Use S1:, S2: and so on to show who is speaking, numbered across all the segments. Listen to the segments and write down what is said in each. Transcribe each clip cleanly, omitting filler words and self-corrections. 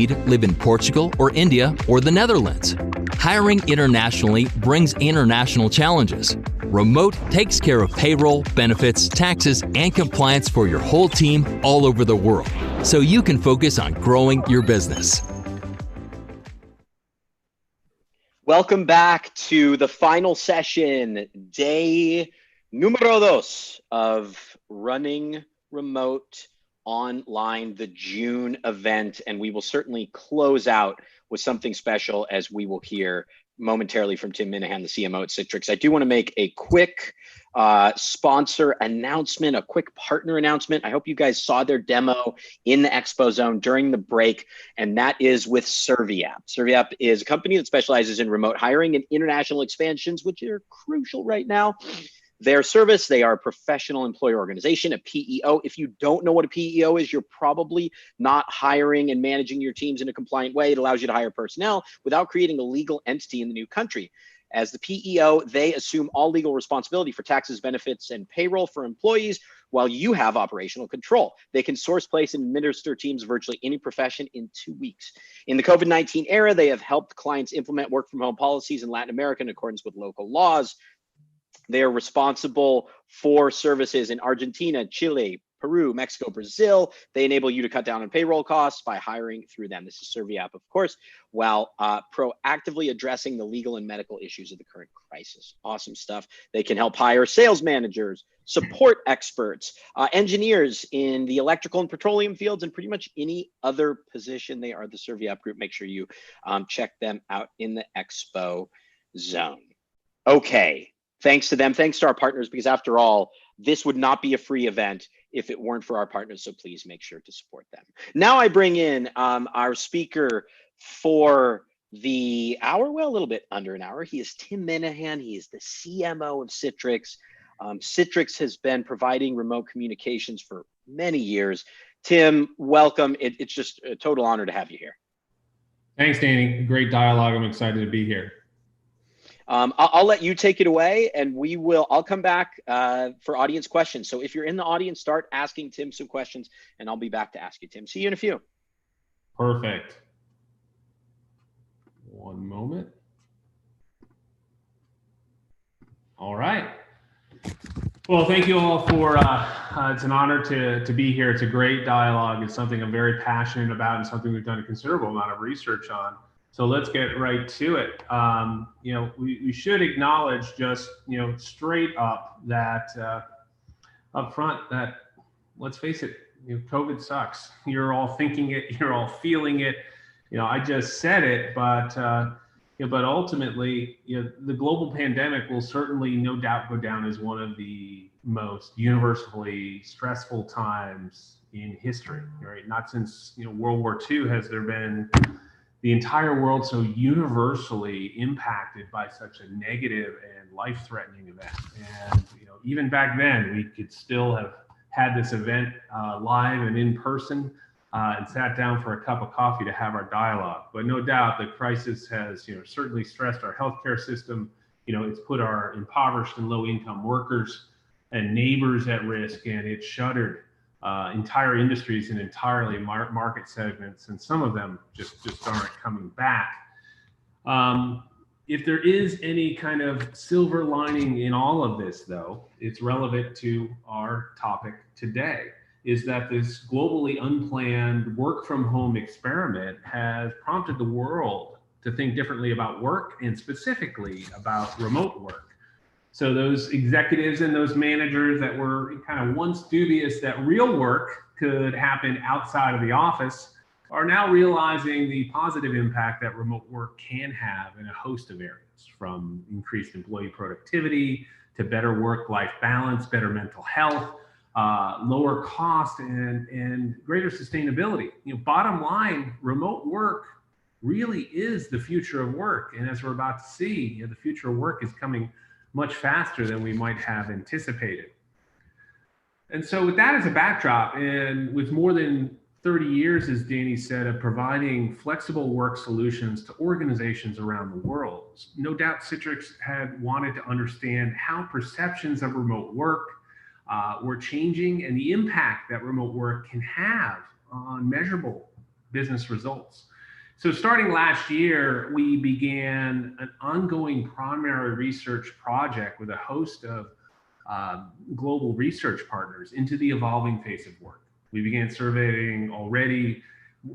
S1: live in Portugal or India or the Netherlands. Hiring internationally brings international challenges. Remote takes care of payroll, benefits, taxes, and compliance for your whole team all over the world, so you can focus on growing your business.
S2: Welcome back to the final session, day numero dos of running remote online, the June event, and we will certainly close out with something special, as we will hear momentarily from Tim Minahan, the CMO at Citrix. I do want to make a quick sponsor announcement, a quick partner announcement. I hope you guys saw their demo in the Expo Zone during the break, and that is with Serviapp. Serviapp is a company that specializes in remote hiring and international expansions, which are crucial right now. Their service, they are a professional employer organization, a PEO. If you don't know what a PEO is, you're probably not hiring and managing your teams in a compliant way. It allows you to hire personnel without creating a legal entity in the new country. As the PEO, they assume all legal responsibility for taxes, benefits, and payroll for employees while you have operational control. They can source, place, and administer teams of virtually any profession in 2 weeks. In the COVID-19 era, they have helped clients implement work-from-home policies in Latin America in accordance with local laws. They are responsible for services in Argentina, Chile, Peru, Mexico, Brazil. They enable you to cut down on payroll costs by hiring through them. This is Serviapp, of course, while proactively addressing the legal and medical issues of the current crisis. Awesome stuff. They can help hire sales managers, support experts, engineers in the electrical and petroleum fields, and pretty much any other position. They are the Serviapp Group. Make sure you check them out in the Expo Zone. Okay. Thanks to them, thanks to our partners, because after all, this would not be a free event if it weren't for our partners, so please make sure to support them. Now I bring in our speaker for the hour, well, a little bit under an hour. He is Tim Minahan. He is the CMO of Citrix. Citrix has been providing remote communications for many years. Tim, welcome. It's just a total honor to have you here.
S3: Thanks, Danny. Great dialogue. I'm excited to be here.
S2: I'll let you take it away, and I'll come back for audience questions. So if you're in the audience, start asking Tim some questions, and I'll be back to ask you, Tim. See you in a few.
S3: Perfect. One moment. All right. Well, thank you all for, it's an honor to be here. It's a great dialogue. It's something I'm very passionate about and something we've done a considerable amount of research on. So let's get right to it. We should acknowledge just, straight up that up front that, let's face it, COVID sucks. You're all thinking it, you're all feeling it. I just said it, but ultimately, the global pandemic will certainly no doubt go down as one of the most universally stressful times in history, right? Not since, World War II has there been the entire world so universally impacted by such a negative and life-threatening event. And even back then, we could still have had this event live and in person and sat down for a cup of coffee to have our dialogue. But no doubt the crisis has certainly stressed our healthcare system. It's put our impoverished and low-income workers and neighbors at risk, and it's shuttered entire industries and entirely market segments, and some of them just aren't coming back. If there is any kind of silver lining in all of this, though, it's relevant to our topic today, is that this globally unplanned work from home experiment has prompted the world to think differently about work and specifically about remote work. So those executives and those managers that were kind of once dubious that real work could happen outside of the office are now realizing the positive impact that remote work can have in a host of areas, from increased employee productivity to better work-life balance, better mental health, lower cost, and greater sustainability. Bottom line, remote work really is the future of work. And as we're about to see, the future of work is coming much faster than we might have anticipated. And so with that as a backdrop, and with more than 30 years, as Danny said, of providing flexible work solutions to organizations around the world, no doubt Citrix had wanted to understand how perceptions of remote work were changing and the impact that remote work can have on measurable business results. So starting last year, we began an ongoing primary research project with a host of global research partners into the evolving face of work. We began surveying already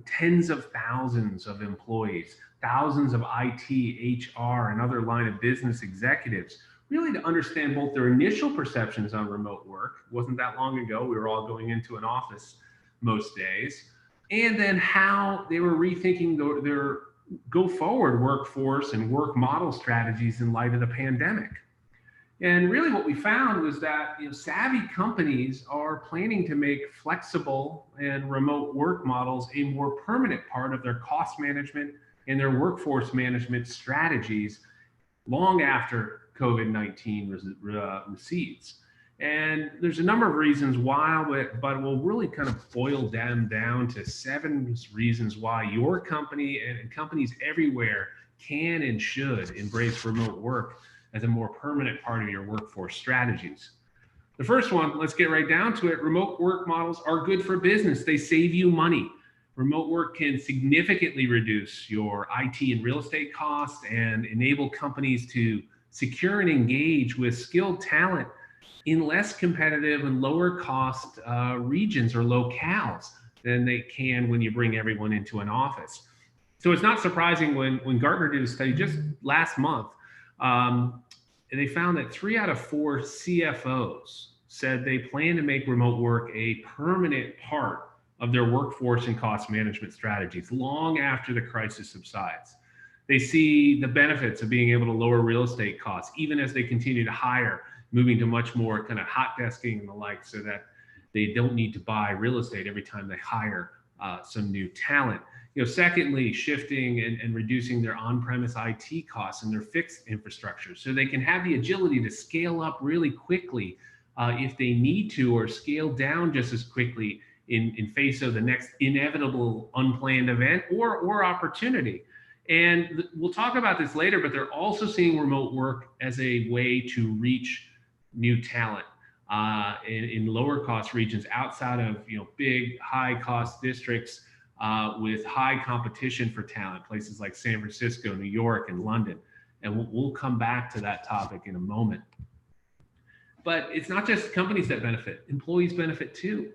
S3: tens of thousands of employees, thousands of IT, HR, and other line of business executives, really to understand both their initial perceptions on remote work. It wasn't that long ago, we were all going into an office most days, and then how they were rethinking their go forward workforce and work model strategies in light of the pandemic. And really what we found was that savvy companies are planning to make flexible and remote work models a more permanent part of their cost management and their workforce management strategies long after COVID-19 recedes. And there's a number of reasons why, but we'll really kind of boil them down to 7 reasons why your company and companies everywhere can and should embrace remote work as a more permanent part of your workforce strategies. The first one, let's get right down to it. Remote work models are good for business. They save you money. Remote work can significantly reduce your IT and real estate costs and enable companies to secure and engage with skilled talent in less competitive and lower cost regions or locales than they can when you bring everyone into an office. So it's not surprising when Gartner did a study just last month, and they found that 3 out of 4 CFOs said they plan to make remote work a permanent part of their workforce and cost management strategies long after the crisis subsides. They see the benefits of being able to lower real estate costs, even as they continue to hire, moving to much more kind of hot desking and the like, so that they don't need to buy real estate every time they hire some new talent. Secondly, shifting and reducing their on-premise IT costs and their fixed infrastructure so they can have the agility to scale up really quickly if they need to, or scale down just as quickly in face of the next inevitable unplanned event or opportunity. And we'll talk about this later, but they're also seeing remote work as a way to reach new talent in lower cost regions outside of big high cost districts with high competition for talent, places like San Francisco, New York, and London. And we'll come back to that topic in a moment. But it's not just companies that benefit, employees benefit too.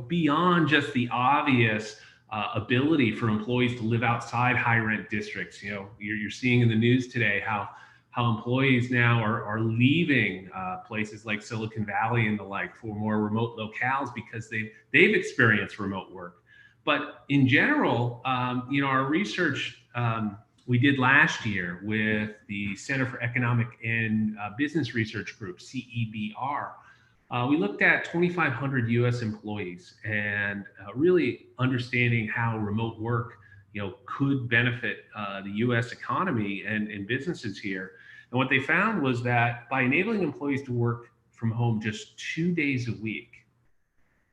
S3: Beyond just the obvious ability for employees to live outside high rent districts. You're seeing in the news today how employees now are leaving places like Silicon Valley and the like for more remote locales because they've experienced remote work. But in general, our research we did last year with the Center for Economic and Business Research Group, CEBR, we looked at 2,500 U.S. employees and really understanding how remote work, could benefit the U.S. economy and businesses here. And what they found was that by enabling employees to work from home just 2 days a week,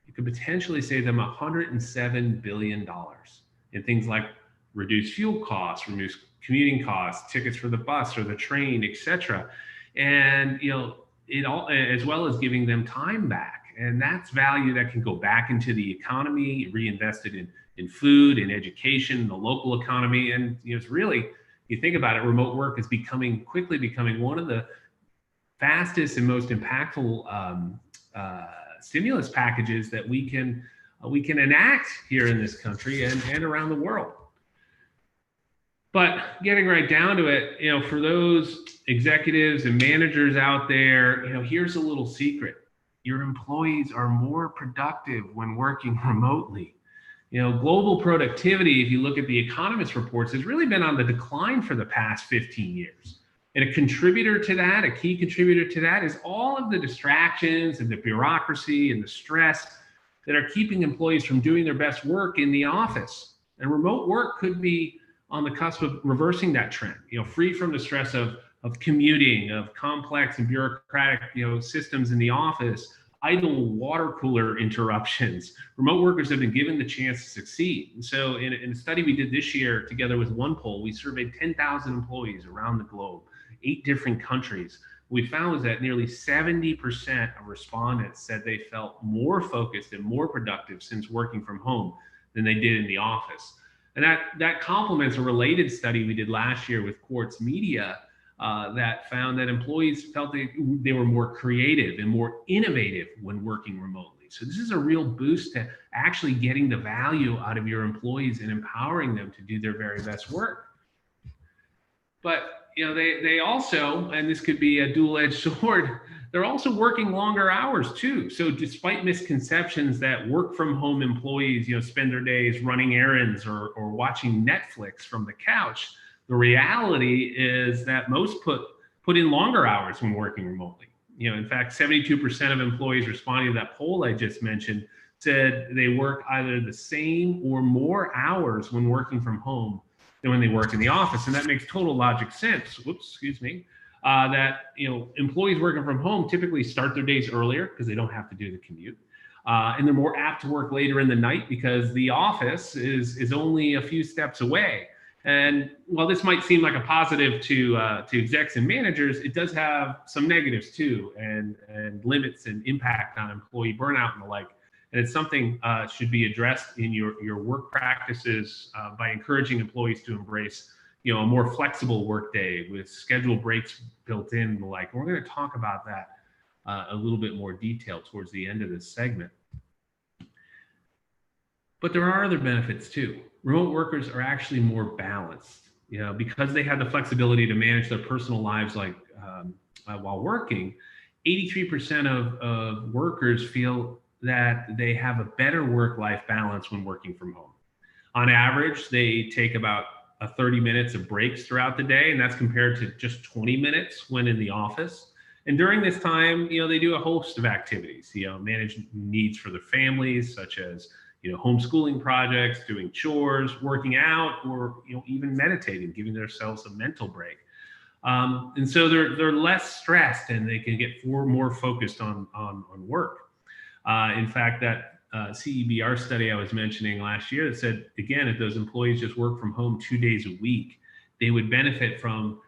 S3: it could potentially save them $107 billion in things like reduced fuel costs, reduced commuting costs, tickets for the bus or the train, etc. And it all, as well as giving them time back. And that's value that can go back into the economy, reinvested in food, in education, the local economy. And it's really, you think about it, remote work is quickly becoming one of the fastest and most impactful stimulus packages that we can enact here in this country and around the world. But getting right down to it, for those executives and managers out there, here's a little secret. Your employees are more productive when working remotely. Global productivity, if you look at the Economist reports, has really been on the decline for the past 15 years. And a key contributor to that is all of the distractions and the bureaucracy and the stress that are keeping employees from doing their best work in the office. And remote work could be on the cusp of reversing that trend, free from the stress of commuting, of complex and bureaucratic, systems in the office, idle water cooler interruptions. Remote workers have been given the chance to succeed. And so in a study we did this year together with OnePoll, we surveyed 10,000 employees around the globe, 8 different countries. What we found was that nearly 70% of respondents said they felt more focused and more productive since working from home than they did in the office. And that complements a related study we did last year with Quartz Media that found that employees felt they were more creative and more innovative when working remotely. So this is a real boost to actually getting the value out of your employees and empowering them to do their very best work. But they also, and this could be a dual-edged sword, they're also working longer hours too. So despite misconceptions that work from home employees, spend their days running errands or watching Netflix from the couch, the reality is that most put in longer hours when working remotely. In fact, 72% of employees responding to that poll I just mentioned said they work either the same or more hours when working from home than when they work in the office. And that makes total logic sense. Whoops, excuse me. That employees working from home typically start their days earlier because they don't have to do the commute. And they're more apt to work later in the night because the office is only a few steps away. And while this might seem like a positive to execs and managers, it does have some negatives too, and limits and impact on employee burnout and the like. And it's something should be addressed in your work practices by encouraging employees to embrace a more flexible workday with scheduled breaks built in and the like. We're going to talk about that a little bit more detail towards the end of this segment. But there are other benefits too. Remote workers are actually more balanced, because they have the flexibility to manage their personal lives while working. 83% of workers feel that they have a better work-life balance when working from home. On average, they take about 30 minutes of breaks throughout the day, and that's compared to just 20 minutes when in the office. And during this time, they do a host of activities, manage needs for their families, such as homeschooling projects, doing chores, working out, or even meditating, giving themselves a mental break. And so they're less stressed and they can get more focused on work. In fact, that CEBR study I was mentioning last year that said, again, if those employees just work from home 2 days a week, they would benefit from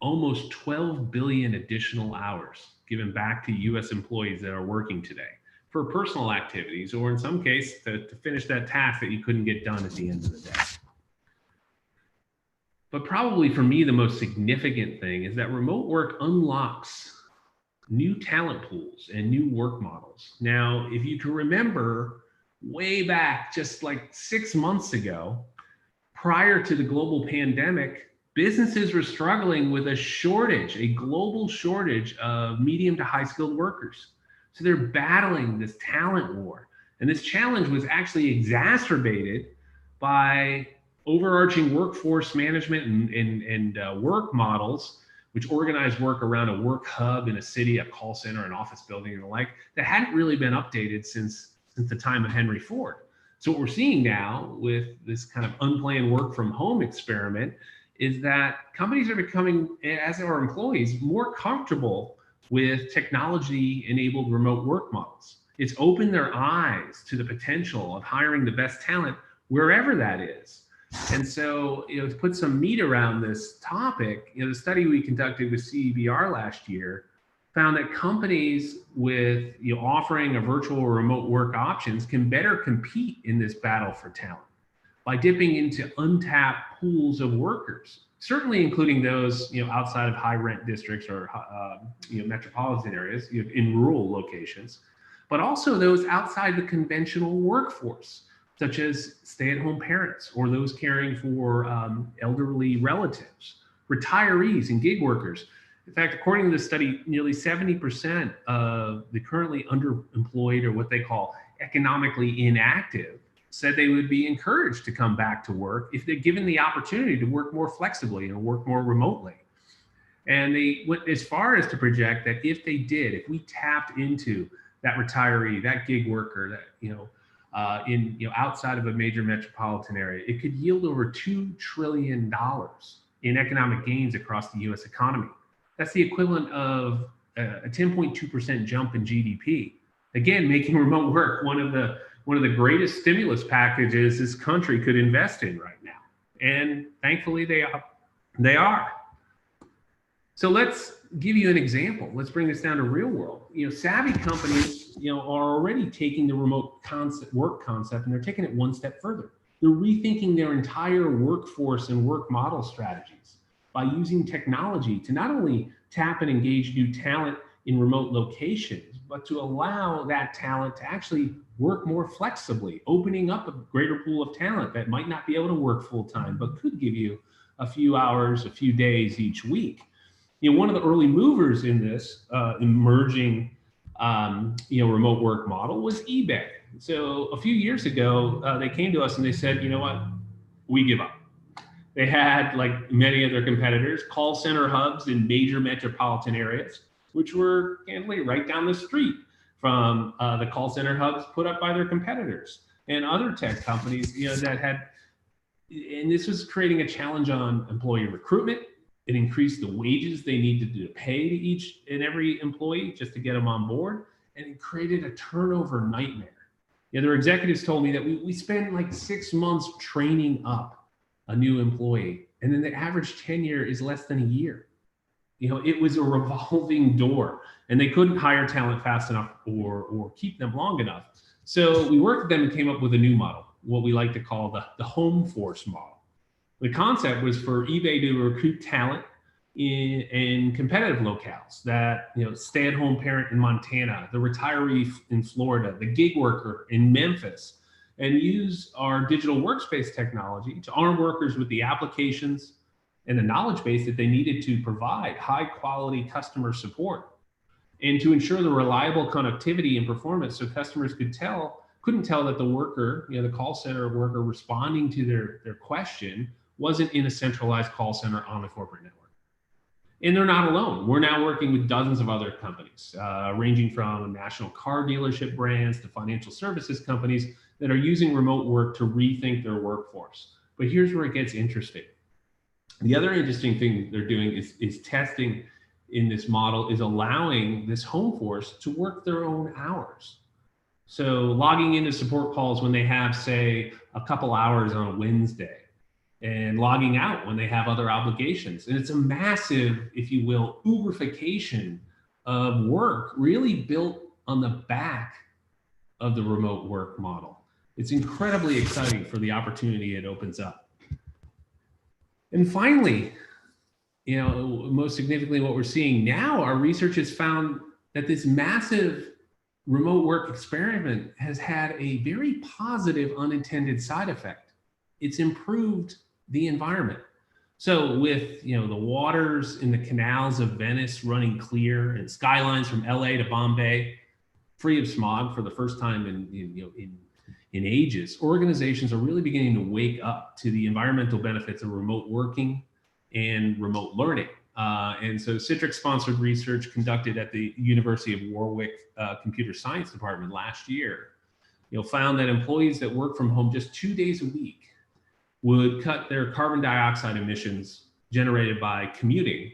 S3: almost 12 billion additional hours given back to U.S. employees that are working today for personal activities, or in some case to finish that task that you couldn't get done at the end of the day. But probably for me, the most significant thing is that remote work unlocks new talent pools and new work models. Now, if you can remember way back, just like 6 months ago, prior to the global pandemic, businesses were struggling with a global shortage of medium to high skilled workers. So they're battling this talent war. And this challenge was actually exacerbated by overarching workforce management and work models, which organize work around a work hub in a city, a call center, an office building, and the like, that hadn't really been updated since the time of Henry Ford. So what we're seeing now with this kind of unplanned work from home experiment is that companies are becoming, as are employees, more comfortable with technology-enabled remote work models. It's opened their eyes to the potential of hiring the best talent wherever that is. And so, to put some meat around this topic, the study we conducted with CEBR last year found that companies with offering a virtual or remote work options can better compete in this battle for talent by dipping into untapped pools of workers, certainly including those outside of high rent districts or metropolitan areas in rural locations, but also those outside the conventional workforce, such as stay-at-home parents or those caring for elderly relatives, retirees, and gig workers. In fact, according to the study, nearly 70% of the currently underemployed, or what they call economically inactive, said they would be encouraged to come back to work if they're given the opportunity to work more flexibly and work more remotely. And they went as far as to project that if we tapped into that retiree, that gig worker, that outside of a major metropolitan area, it could yield over $2 trillion in economic gains across the U.S. economy. That's the equivalent of a 10.2% jump in GDP. Again, making remote work one of the greatest stimulus packages this country could invest in right now. And thankfully they are. So let's give you an example. Let's bring this down to real world. Savvy companies, are already taking the remote work concept and they're taking it one step further. They're rethinking their entire workforce and work model strategies by using technology to not only tap and engage new talent in remote locations, but to allow that talent to actually work more flexibly, opening up a greater pool of talent that might not be able to work full time, but could give you a few hours, a few days each week. One of the early movers in this emerging, remote work model was eBay. So a few years ago, they came to us and they said, you know what, we give up. They had, like many of their competitors, call center hubs in major metropolitan areas, which were candidly right down the street from the call center hubs put up by their competitors and other tech companies, that had, and this was creating a challenge on employee recruitment. It increased the wages they needed to pay to each and every employee just to get them on board, and it created a turnover nightmare. Their executives told me that we spend like 6 months training up a new employee, and then the average tenure is less than a year. It was a revolving door, and they couldn't hire talent fast enough or keep them long enough. So we worked with them and came up with a new model, what we like to call the home force model. The concept was for eBay to recruit talent in competitive locales, that stay-at-home parent in Montana, the retiree in Florida, the gig worker in Memphis, and use our digital workspace technology to arm workers with the applications and the knowledge base that they needed to provide high-quality customer support, and to ensure the reliable connectivity and performance so customers couldn't tell that the worker, the call center worker responding to their question wasn't in a centralized call center on a corporate network. And they're not alone. We're now working with dozens of other companies, ranging from national car dealership brands to financial services companies that are using remote work to rethink their workforce. But here's where it gets interesting. The other interesting thing they're doing is testing in this model is allowing this home force to work their own hours. So logging into support calls when they have, say, a couple hours on a Wednesday, and logging out when they have other obligations. And it's a massive, if you will, Uberification of work, really built on the back of the remote work model. It's incredibly exciting for the opportunity it opens up. And finally, most significantly, what we're seeing now, our research has found that this massive remote work experiment has had a very positive unintended side effect. It's improved the environment. So with the waters in the canals of Venice running clear and skylines from LA to Bombay free of smog for the first time in ages, organizations are really beginning to wake up to the environmental benefits of remote working and remote learning. And so Citrix sponsored research conducted at the University of Warwick Computer Science Department last year, found that employees that work from home just 2 days a week would cut their carbon dioxide emissions generated by commuting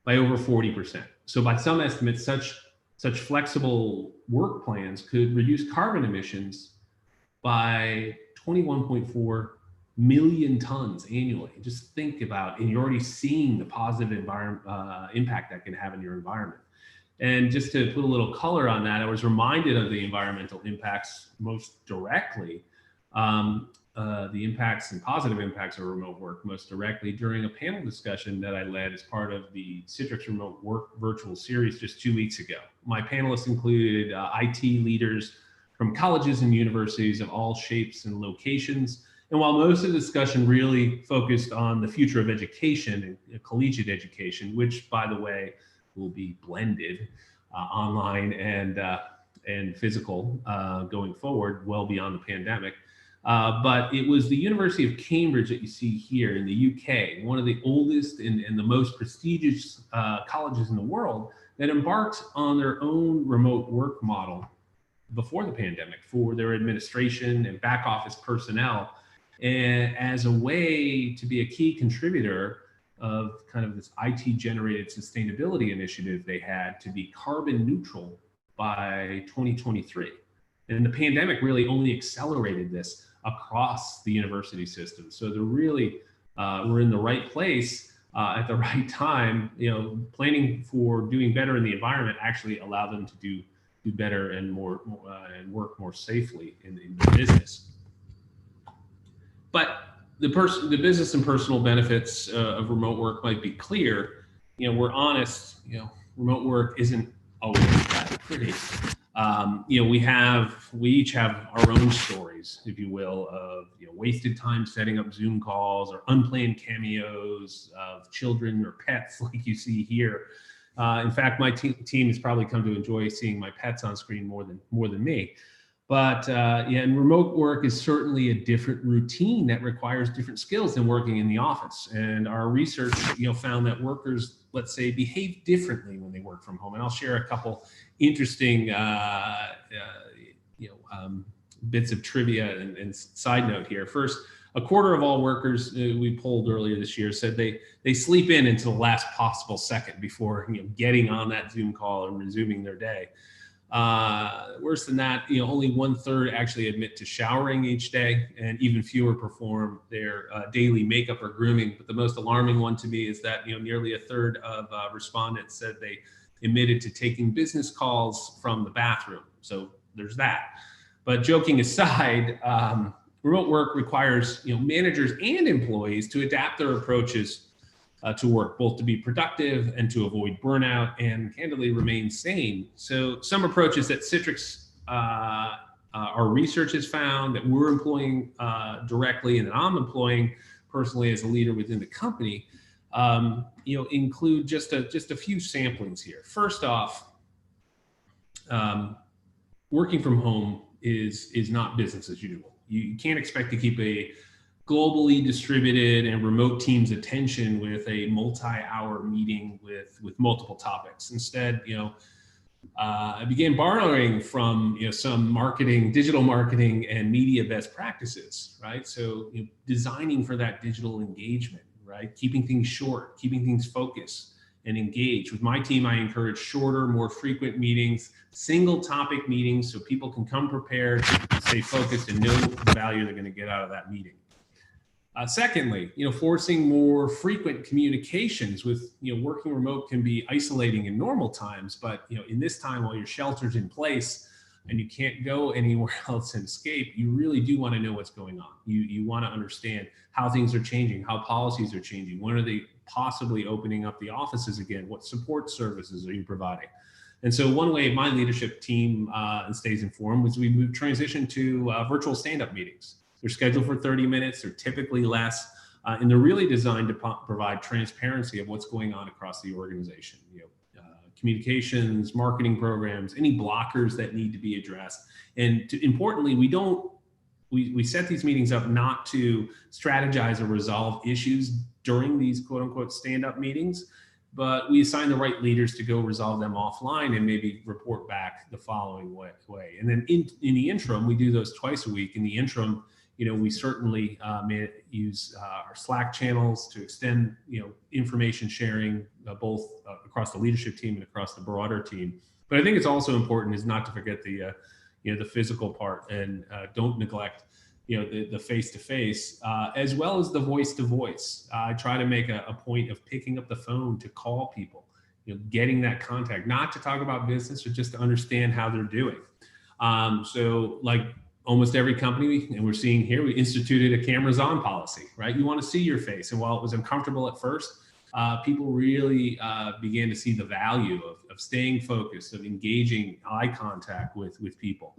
S3: by over 40%. So by some estimates, such flexible work plans could reduce carbon emissions by 21.4 million tons annually. Just think about, and you're already seeing the positive impact that can have in your environment. And just to put a little color on that, I was reminded of the environmental impacts most directly, the impacts and positive impacts of remote work most directly during a panel discussion that I led as part of the Citrix Remote Work virtual series just 2 weeks ago. My panelists included IT leaders from colleges and universities of all shapes and locations. And while most of the discussion really focused on the future of education and collegiate education, which, by the way, will be blended online and physical going forward, well beyond the pandemic. But it was the University of Cambridge that you see here in the UK, one of the oldest and the most prestigious colleges in the world, that embarked on their own remote work model before the pandemic for their administration and back office personnel, and as a way to be a key contributor of kind of this IT generated sustainability initiative they had to be carbon neutral by 2023. And the pandemic really only accelerated this across the university system. So they're really, we're in the right place at the right time. Planning for doing better in the environment actually allowed them to do better and more and work more safely in the business. But the business and personal benefits of remote work might be clear. We're honest. Remote work isn't always that pretty. We each have our own stories, if you will, of wasted time setting up Zoom calls or unplanned cameos of children or pets, like you see here. In fact, my team has probably come to enjoy seeing my pets on screen more than me. But and remote work is certainly a different routine that requires different skills than working in the office. And our research, found that workers, let's say, behave differently when they work from home. And I'll share a couple interesting, bits of trivia and side note here. First, a quarter of all workers we polled earlier this year said they sleep in until the last possible second before getting on that Zoom call and resuming their day. Worse than that, only 1/3 actually admit to showering each day, and even fewer perform their daily makeup or grooming. But the most alarming one to me is that nearly 1/3 of respondents said they admitted to taking business calls from the bathroom. So there's that. But joking aside, remote work requires managers and employees to adapt their approaches to work, both to be productive and to avoid burnout and candidly remain sane. So some approaches that Citrix, our research has found that we're employing directly and that I'm employing personally as a leader within the company, include just a few samplings here. First off, working from home is not business as usual. You can't expect to keep a globally distributed and remote team's attention with a multi-hour meeting with multiple topics. Instead, I began borrowing from some digital marketing and media best practices, right? So designing for that digital engagement, right? Keeping things short, keeping things focused and engaged. With my team, I encourage shorter, more frequent meetings, single topic meetings, so people can come prepared, stay focused, and know the value they're going to get out of that meeting. Secondly, forcing more frequent communications with, working remote can be isolating in normal times, but, in this time while your shelter's in place and you can't go anywhere else and escape, you really do want to know what's going on. You want to understand how things are changing, how policies are changing. When are they possibly opening up the offices again? What support services are you providing? And so one way my leadership team stays informed was we transitioned to virtual stand-up meetings. They're scheduled for 30 minutes. They're typically less, and they're really designed to provide transparency of what's going on across the organization. Communications, marketing programs, any blockers that need to be addressed. And importantly, we set these meetings up not to strategize or resolve issues during these quote unquote stand-up meetings, but we assign the right leaders to go resolve them offline and maybe report back the following way. And then in the interim, we do those twice a week. In the interim, we certainly use our Slack channels to extend, information sharing both across the leadership team and across the broader team. But I think it's also important is not to forget the physical part and don't neglect, the face-to-face as well as the voice-to-voice. I try to make a point of picking up the phone to call people, getting that contact, not to talk about business, but just to understand how they're doing. So like almost every company, and we're seeing here, we instituted a cameras on policy, right? You want to see your face. And while it was uncomfortable at first, people really began to see the value of staying focused, of engaging eye contact with people.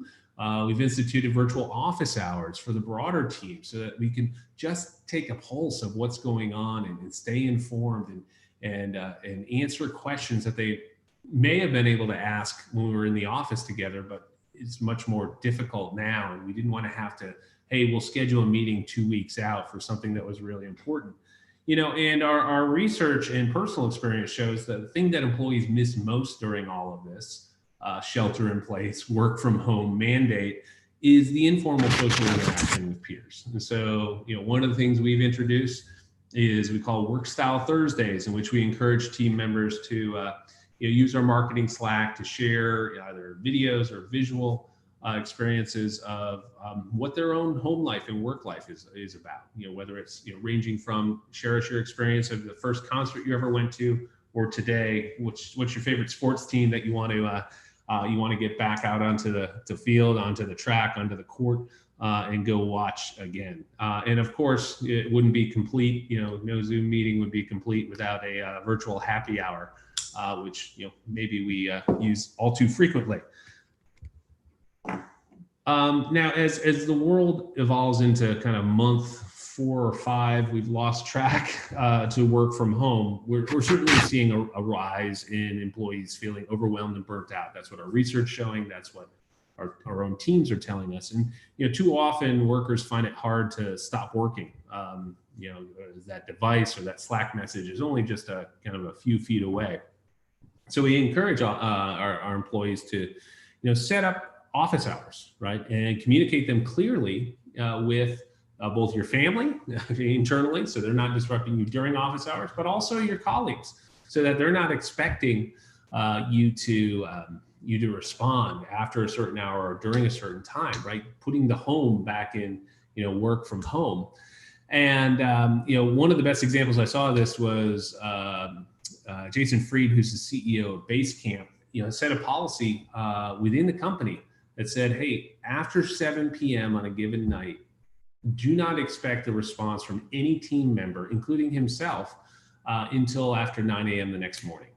S3: We've instituted virtual office hours for the broader team so that we can just take a pulse of what's going on and stay informed and answer questions that they may have been able to ask when we were in the office together, but it's much more difficult now. And we didn't want to have to, hey, we'll schedule a meeting 2 weeks out for something that was really important. And our research and personal experience shows that the thing that employees miss most during all of this shelter in place, work from home mandate is the informal social interaction with peers. And so, one of the things we've introduced is we call Work Style Thursdays, in which we encourage team members to use our marketing Slack to share either videos or visual experiences of what their own home life and work life is about. Whether it's ranging from share us your experience of the first concert you ever went to, or today, what's your favorite sports team that you want to get back out onto the field, onto the track, onto the court. and go watch again. And of course, it wouldn't be complete. No Zoom meeting would be complete without a virtual happy hour, which maybe we use all too frequently. Now, as the world evolves into kind of month 4 or 5, we've lost track to work from home. We're certainly seeing a rise in employees feeling overwhelmed and burnt out. That's what our research is showing. That's what our own teams are telling us. And too often workers find it hard to stop working. That device or that Slack message is only just a kind of a few feet away. So we encourage our employees to set up office hours, right, and communicate them clearly with both your family internally, so they're not disrupting you during office hours, but also your colleagues, so that they're not expecting you to respond after a certain hour or during a certain time, right? Putting the home back in, work from home. And one of the best examples I saw of this was Jason Fried, who's the CEO of Basecamp, set a policy within the company that said, hey, after 7 p.m. on a given night, do not expect a response from any team member, including himself, until after 9 a.m. the next morning.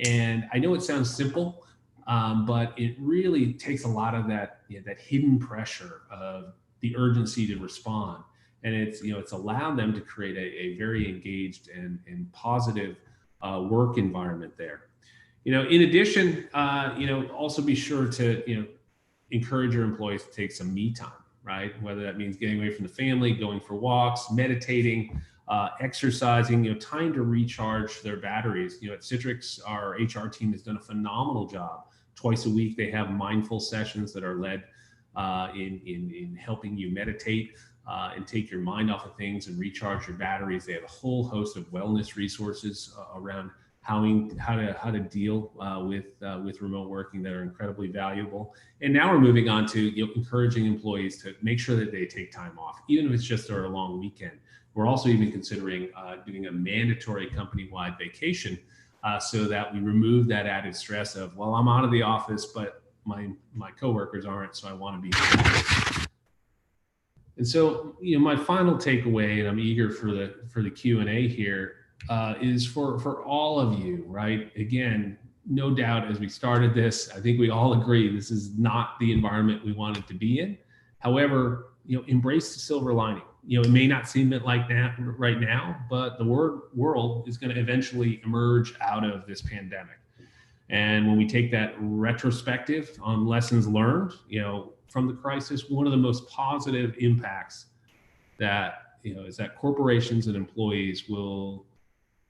S3: And I know it sounds simple, but it really takes a lot of that hidden pressure of the urgency to respond. And it's allowed them to create a very engaged and positive work environment there. In addition, also be sure to encourage your employees to take some me time, right? Whether that means getting away from the family, going for walks, meditating, exercising, time to recharge their batteries. At Citrix, our HR team has done a phenomenal job. Twice a week, they have mindful sessions that are led in helping you meditate and take your mind off of things and recharge your batteries. They have a whole host of wellness resources around how to deal with remote working that are incredibly valuable. And now we're moving on to encouraging employees to make sure that they take time off, even if it's just a long weekend. We're also even considering doing a mandatory company-wide vacation so that we remove that added stress of, well, I'm out of the office, but my coworkers aren't, so I want to be here. And so, my final takeaway, and I'm eager for the Q&A here, is for all of you, right? Again, no doubt as we started this, I think we all agree this is not the environment we wanted to be in. However, embrace the silver lining. It may not seem like that right now, but the world is going to eventually emerge out of this pandemic. And when we take that retrospective on lessons learned, from the crisis, one of the most positive impacts that, is that corporations and employees will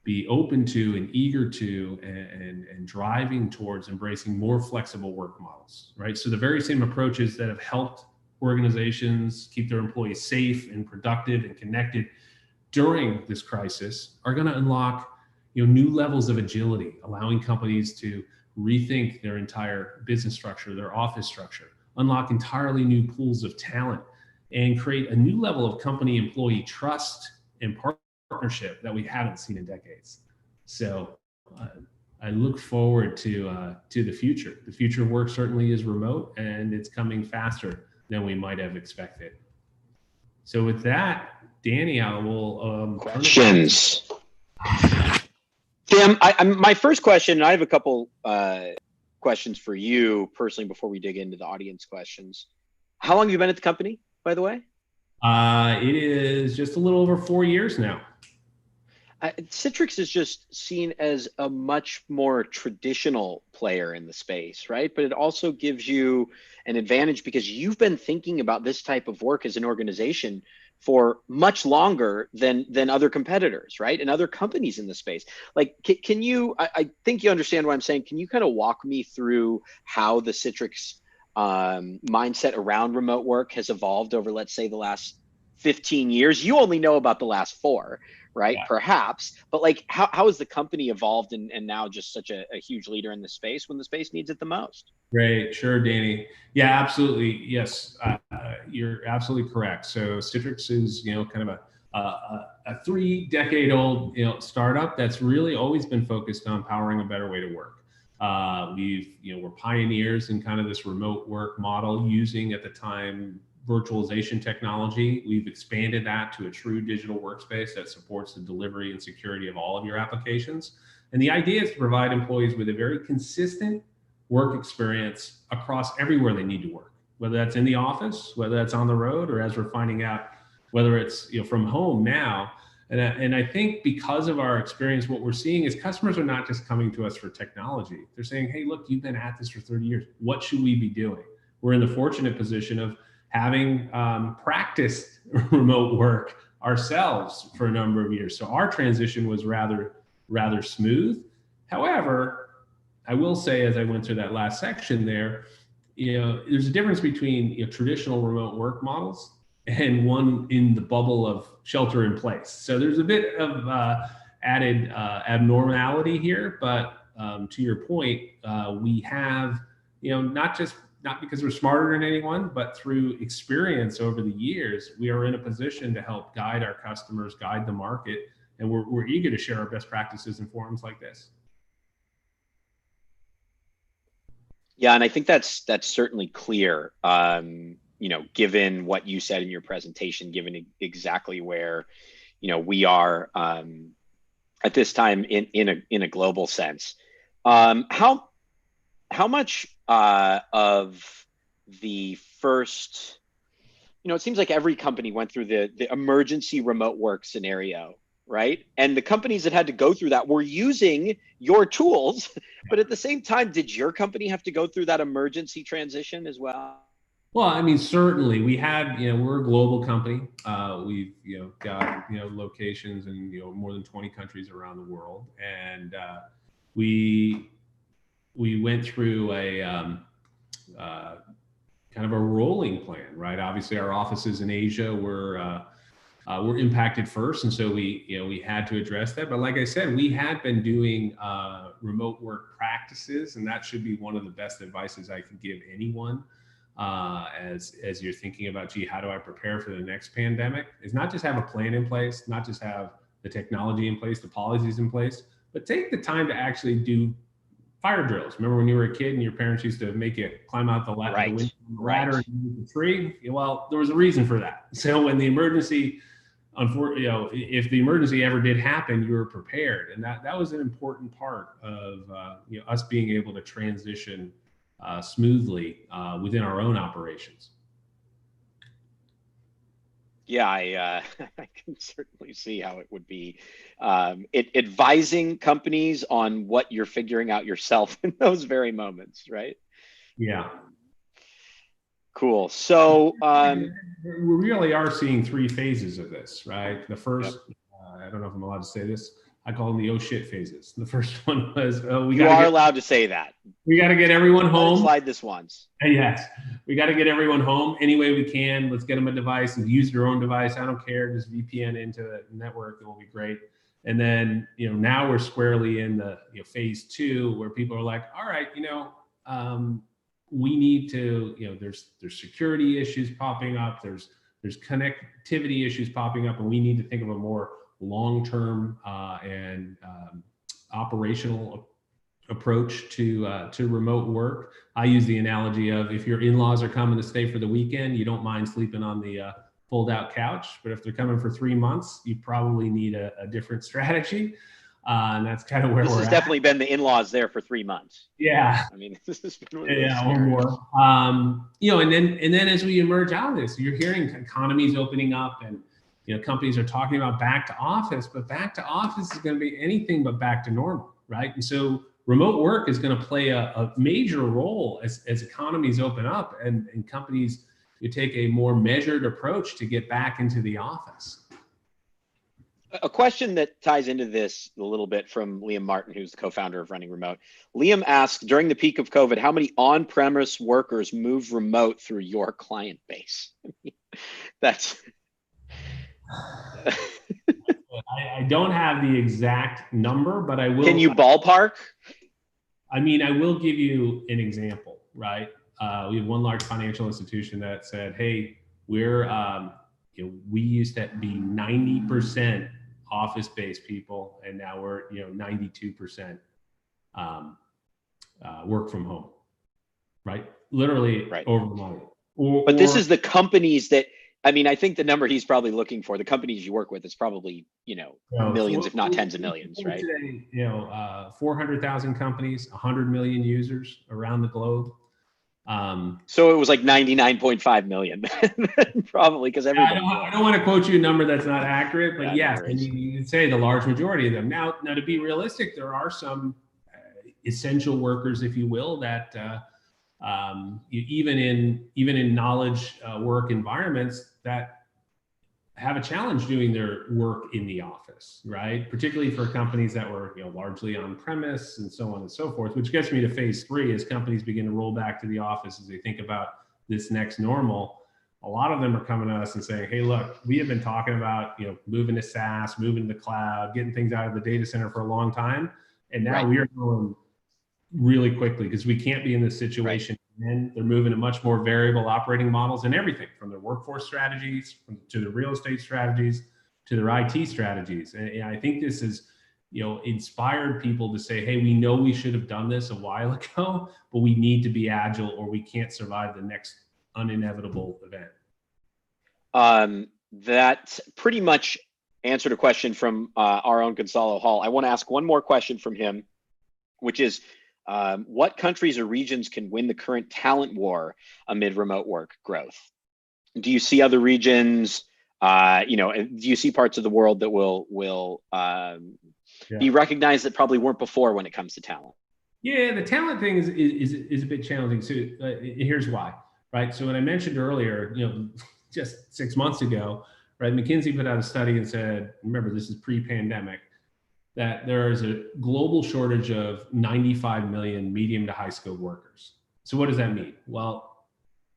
S3: be open to and eager to and driving towards embracing more flexible work models, right? So the very same approaches that have helped organizations keep their employees safe and productive and connected during this crisis are going to unlock new levels of agility, allowing companies to rethink their entire business structure, their office structure, unlock entirely new pools of talent, and create a new level of company employee trust and partnership that we haven't seen in decades. So I look forward to the future. The future of work certainly is remote, and it's coming faster than we might have expected. So with that, Danny, I will
S2: questions. Sam, my first question, and I have a couple questions for you personally before we dig into the audience questions. How long have you been at the company, by the way?
S3: It is just a little over 4 years now.
S2: Citrix is just seen as a much more traditional player in the space, right? But it also gives you an advantage because you've been thinking about this type of work as an organization for much longer than other competitors, right? And other companies in the space. Like, can you, I think you understand what I'm saying. Can you kind of walk me through how the Citrix mindset around remote work has evolved over, let's say, the last 15 years? You only know about the last 4, right? Yeah. Perhaps, but like, how has the company evolved and now just such a huge leader in the space when the space needs it the most?
S3: Great, sure, Danny. Yeah, absolutely. Yes, you're absolutely correct. So Citrix is, kind of a 3-decade-old, startup that's really always been focused on powering a better way to work. We're pioneers in kind of this remote work model, using at the time virtualization technology. We've expanded that to a true digital workspace that supports the delivery and security of all of your applications. And the idea is to provide employees with a very consistent work experience across everywhere they need to work, whether that's in the office, whether that's on the road, or as we're finding out, whether it's from home now. And I think because of our experience, what we're seeing is customers are not just coming to us for technology. They're saying, hey, look, you've been at this for 30 years. What should we be doing? We're in the fortunate position of having practiced remote work ourselves for a number of years. So our transition was rather smooth. However, I will say, as I went through that last section there, there's a difference between traditional remote work models and one in the bubble of shelter in place. So there's a bit of added abnormality here, but to your point, we have, not because we're smarter than anyone, but through experience over the years, we are in a position to help guide our customers, guide the market, and we're eager to share our best practices in forums like this.
S2: Yeah, and I think that's certainly clear. Given what you said in your presentation, given exactly where, we are at this time in a global sense, how much of the first, it seems like every company went through the emergency remote work scenario, right? And the companies that had to go through that were using your tools, but at the same time, did your company have to go through that emergency transition as well?
S3: Well, I mean, certainly we had, we're a global company. We've, got, locations in, more than 20 countries around the world. And we went through a kind of a rolling plan, right? Obviously our offices in Asia were impacted first. And so we had to address that. But like I said, we had been doing remote work practices, and that should be one of the best advices I can give anyone. As you're thinking about, gee, how do I prepare for the next pandemic? Is not just have a plan in place, not just have the technology in place, the policies in place, but take the time to actually do fire drills. Remember when you were a kid and your parents used to make you climb out the ladder and the tree? Well, there was a reason for that. So when the emergency, if the emergency ever did happen, you were prepared, and that was an important part of us being able to transition smoothly within our own operations.
S2: Yeah, I can certainly see how it would be advising companies on what you're figuring out yourself in those very moments, right?
S3: Yeah.
S2: Cool. So
S3: we really are seeing three phases of this, right? The first, I don't know if I'm allowed to say this, I call them the oh shit phases. The first one was
S2: you are allowed to say that.
S3: We got to get everyone home.
S2: Slide this once.
S3: Yes, we got to get everyone home any way we can. Let's get them a device and use their own device. I don't care. Just VPN into the network. It will be great. And then now we're squarely in the phase two, where people are like, all right, we need to there's security issues popping up. There's connectivity issues popping up, and we need to think of a more long-term and operational approach to remote work. I use the analogy of, if your in-laws are coming to stay for the weekend, you don't mind sleeping on the fold-out couch, but if they're coming for 3 months, you probably need a different strategy. And that's kind of where
S2: this has definitely been the in-laws there for 3 months.
S3: Yeah.
S2: I mean, this has been
S3: or more. And then as we emerge out of this, you're hearing economies opening up, and companies are talking about back to office, but back to office is going to be anything but back to normal, right? And so remote work is going to play a major role as economies open up, and companies take a more measured approach to get back into the office.
S2: A question that ties into this a little bit from Liam Martin, who's the co-founder of Running Remote. Liam asked, during the peak of COVID, how many on-premise workers moved remote through your client base? That's...
S3: I don't have the exact number, but I will.
S2: Can you ballpark?
S3: I mean, I will give you an example, right? We have one large financial institution that said, hey, we're, we used to be 90% office-based people, and now we're, 92% work from home, right? Literally over the money.
S2: But this is the companies that, I mean, I think the number he's probably looking for, the companies you work with, is probably, millions, if not tens of millions, right?
S3: Today, 400,000 companies, 100 million users around the globe.
S2: So it was like 99.5 million, probably, because everybody.
S3: I don't want to quote you a number that's not accurate, but
S2: Yeah,
S3: yes, I mean, you can say the large majority of them. Now, to be realistic, there are some essential workers, if you will, that even in knowledge work environments that have a challenge doing their work in the office, right? Particularly for companies that were largely on premise and so on and so forth, which gets me to phase 3 as companies begin to roll back to the office as they think about this next normal. A lot of them are coming to us and saying, hey, look, we have been talking about moving to SaaS, moving to the cloud, getting things out of the data center for a long time. And now we are going really quickly because we can't be in this situation. And they're moving to much more variable operating models and everything from their workforce strategies to the real estate strategies to their IT strategies. And I think this has, inspired people to say, hey, we know we should have done this a while ago, but we need to be agile or we can't survive the next inevitable event.
S2: That pretty much answered a question from our own Gonzalo Hall. I want to ask one more question from him, which is, what countries or regions can win the current talent war amid remote work growth? Do you see other regions, do you see parts of the world that will be recognized that probably weren't before when it comes to talent?
S3: Yeah, the talent thing is a bit challenging. So here's why, right? So when I mentioned earlier, just 6 months ago, right, McKinsey put out a study and said, remember, this is pre-pandemic, that there is a global shortage of 95 million medium to high skilled workers. So what does that mean? Well,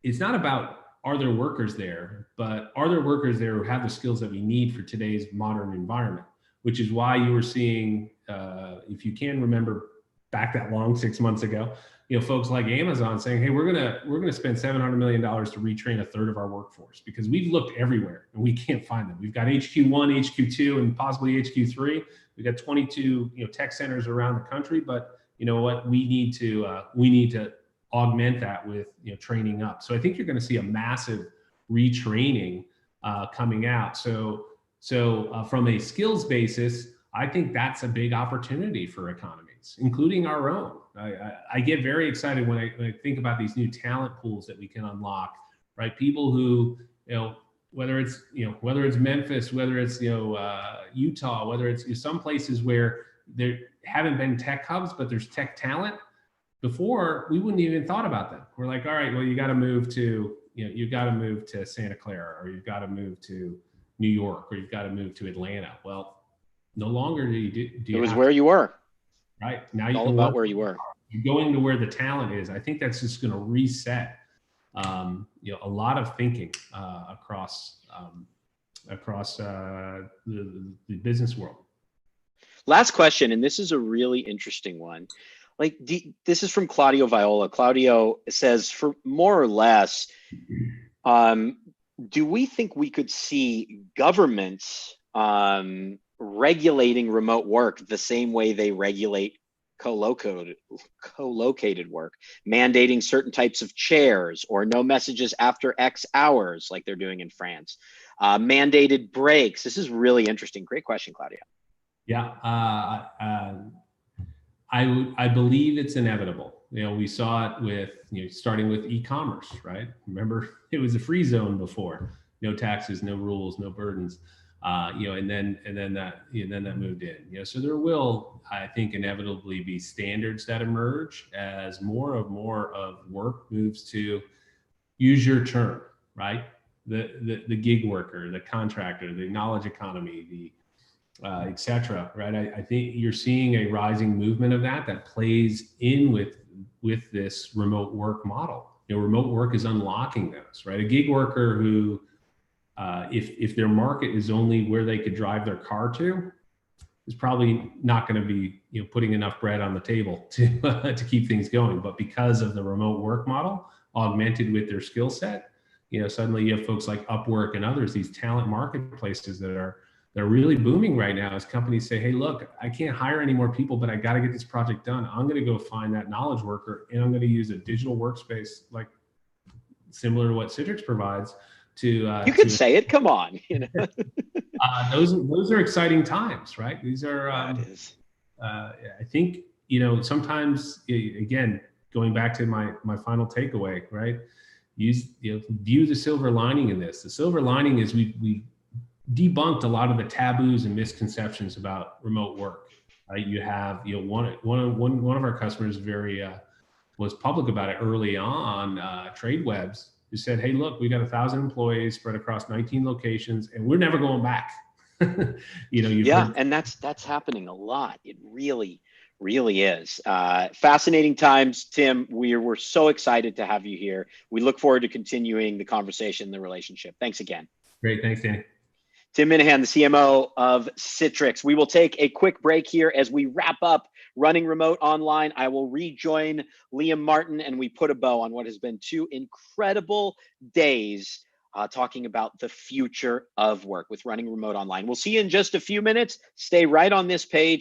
S3: it's not about are there workers there, but are there workers there who have the skills that we need for today's modern environment, which is why you were seeing, if you can remember back that long, 6 months ago, folks like Amazon saying, hey, we're gonna spend $700 million to retrain a third of our workforce because we've looked everywhere and we can't find them. We've got HQ1, HQ2, and possibly HQ3. We've got 22 tech centers around the country, but you know what? We need to augment that with training up. So I think you're going to see a massive retraining coming out. So from a skills basis, I think that's a big opportunity for economies, including our own. I get very excited when I think about these new talent pools that we can unlock, right? People who, whether it's Memphis, whether it's, Utah, whether it's some places where there haven't been tech hubs, but there's tech talent. Before, we wouldn't even thought about them. We're like, all right, well, you got to move to, Santa Clara, or you've got to move to New York, or you've got to move to Atlanta. Well, no longer do you
S2: it was where you were.
S3: Right. Now you
S2: all about where you were.
S3: You're going to where the talent is. I think that's just going to reset, a lot of thinking across the business world.
S2: Last question, and this is a really interesting one. This is from Claudio Viola. Claudio says, for more or less, do we think we could see governments regulating remote work the same way they regulate co-located work, mandating certain types of chairs or no messages after X hours like they're doing in France, mandated breaks? This is really interesting. Great question, Claudia.
S3: Yeah, I believe it's inevitable. We saw it with, starting with e-commerce, right? Remember, it was a free zone before, no taxes, no rules, no burdens. And then that moved in. So there will, I think, inevitably be standards that emerge as more of work moves to, use your term, right? The gig worker, the contractor, the knowledge economy, the et cetera, right? I think you're seeing a rising movement of that plays in with this remote work model. Remote work is unlocking those, right? A gig worker who, if their market is only where they could drive their car to, is probably not going to be putting enough bread on the table to keep things going. But because of the remote work model augmented with their skill set, suddenly you have folks like Upwork and others, these talent marketplaces that are really booming right now as companies say, hey, look, I can't hire any more people, but I got to get this project done. I'm going to go find that knowledge worker, and I'm going to use a digital workspace like similar to what Citrix provides.
S2: You could say it. Come on, you know.
S3: Those are exciting times, right? These are.
S2: That is.
S3: I think, you know, sometimes, again, going back to my final takeaway, right? View the silver lining in this. The silver lining is we debunked a lot of the taboos and misconceptions about remote work. Right? You have, you know, one of our customers was public about it early on, TradeWebs, who said, "Hey, look, we got 1,000 employees spread across 19 locations, and we're never going back." You know,
S2: yeah, and that's happening a lot. It really is. Fascinating times, Tim. We're so excited to have you here. We look forward to continuing the conversation, the relationship. Thanks again.
S3: Great, thanks, Danny.
S2: Tim Minahan, the CMO of Citrix. We will take a quick break here as we wrap up Running Remote Online. I will rejoin Liam Martin, and we put a bow on what has been 2 incredible days talking about the future of work with Running Remote Online. We'll see you in just a few minutes. Stay right on this page.